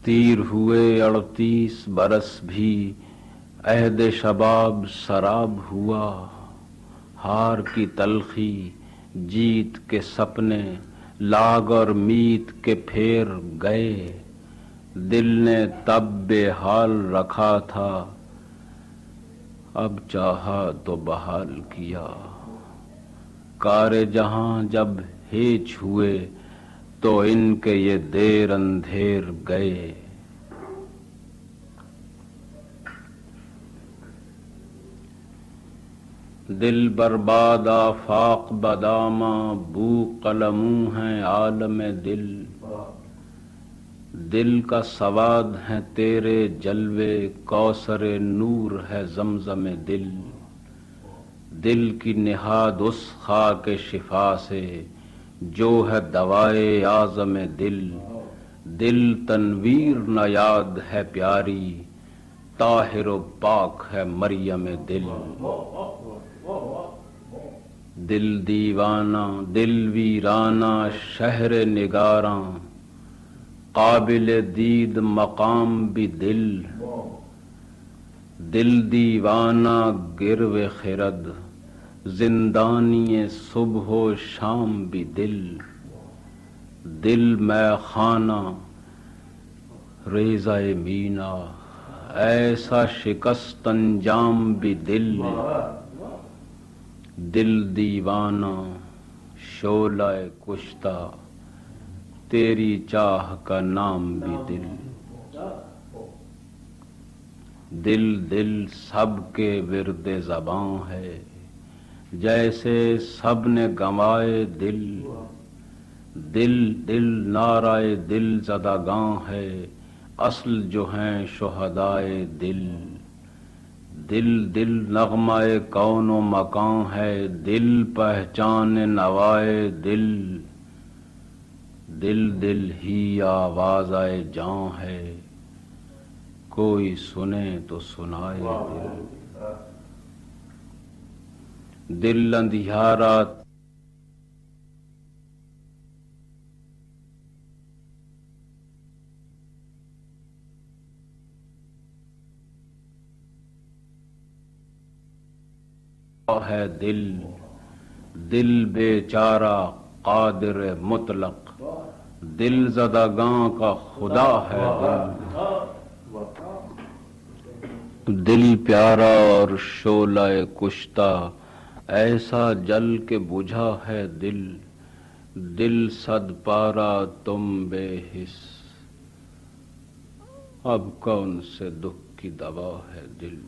تیر ہوئے 38 برس بھی عہد شباب سراب ہوا، ہار کی تلخی جیت کے سپنے لاگ اور میت کے پھیر گئے، دل نے تب بے حال رکھا تھا اب چاہا تو بحال کیا، کار جہاں جب ہیچ ہوئے تو ان کے یہ دیر اندھیر گئے۔ دل برباد آفاق بداماں بو قلموں ہیں عالم دل، دل کا سواد ہیں تیرے جلوے کوثر نور ہے زمزم دل، دل کی نہاد اس خاک شفا سے جو ہے دوائے اعظم دل، دل تنویر نہ یاد ہے پیاری طاہر و پاک ہے مریم دل، دل دیوانہ دل ویرانہ شہر نگاراں قابل دید مقام بھی دل، دل دیوانہ گرو خرد زندانی صبح و شام بھی دل، دل میں خانہ ریزہ مینا ایسا شکست انجام بھی دل، دل دیوانہ شعلہ کشتہ تیری چاہ کا نام بھی دل، دل دل سب کے ورد زباں ہے جیسے سب نے گنوائے دل، دل دل نعرہ دل زدگاں ہے اصل جو ہیں شہدائے دل، دل دل نغمہ کون و مکان ہے دل پہچان نوائے دل، دل دل ہی آوازائے جاں ہے کوئی سنے تو سنائے دل، دل اندھیارا ہے دل، دل بیچارہ قادر مطلق دل زدگاں کا خدا ہے دل، دل پیارا اور شعلہ کشتہ ایسا جل کے بجھا ہے دل، دل صد پارا تم بے حس اب کون سے دکھ کی دوا ہے دل۔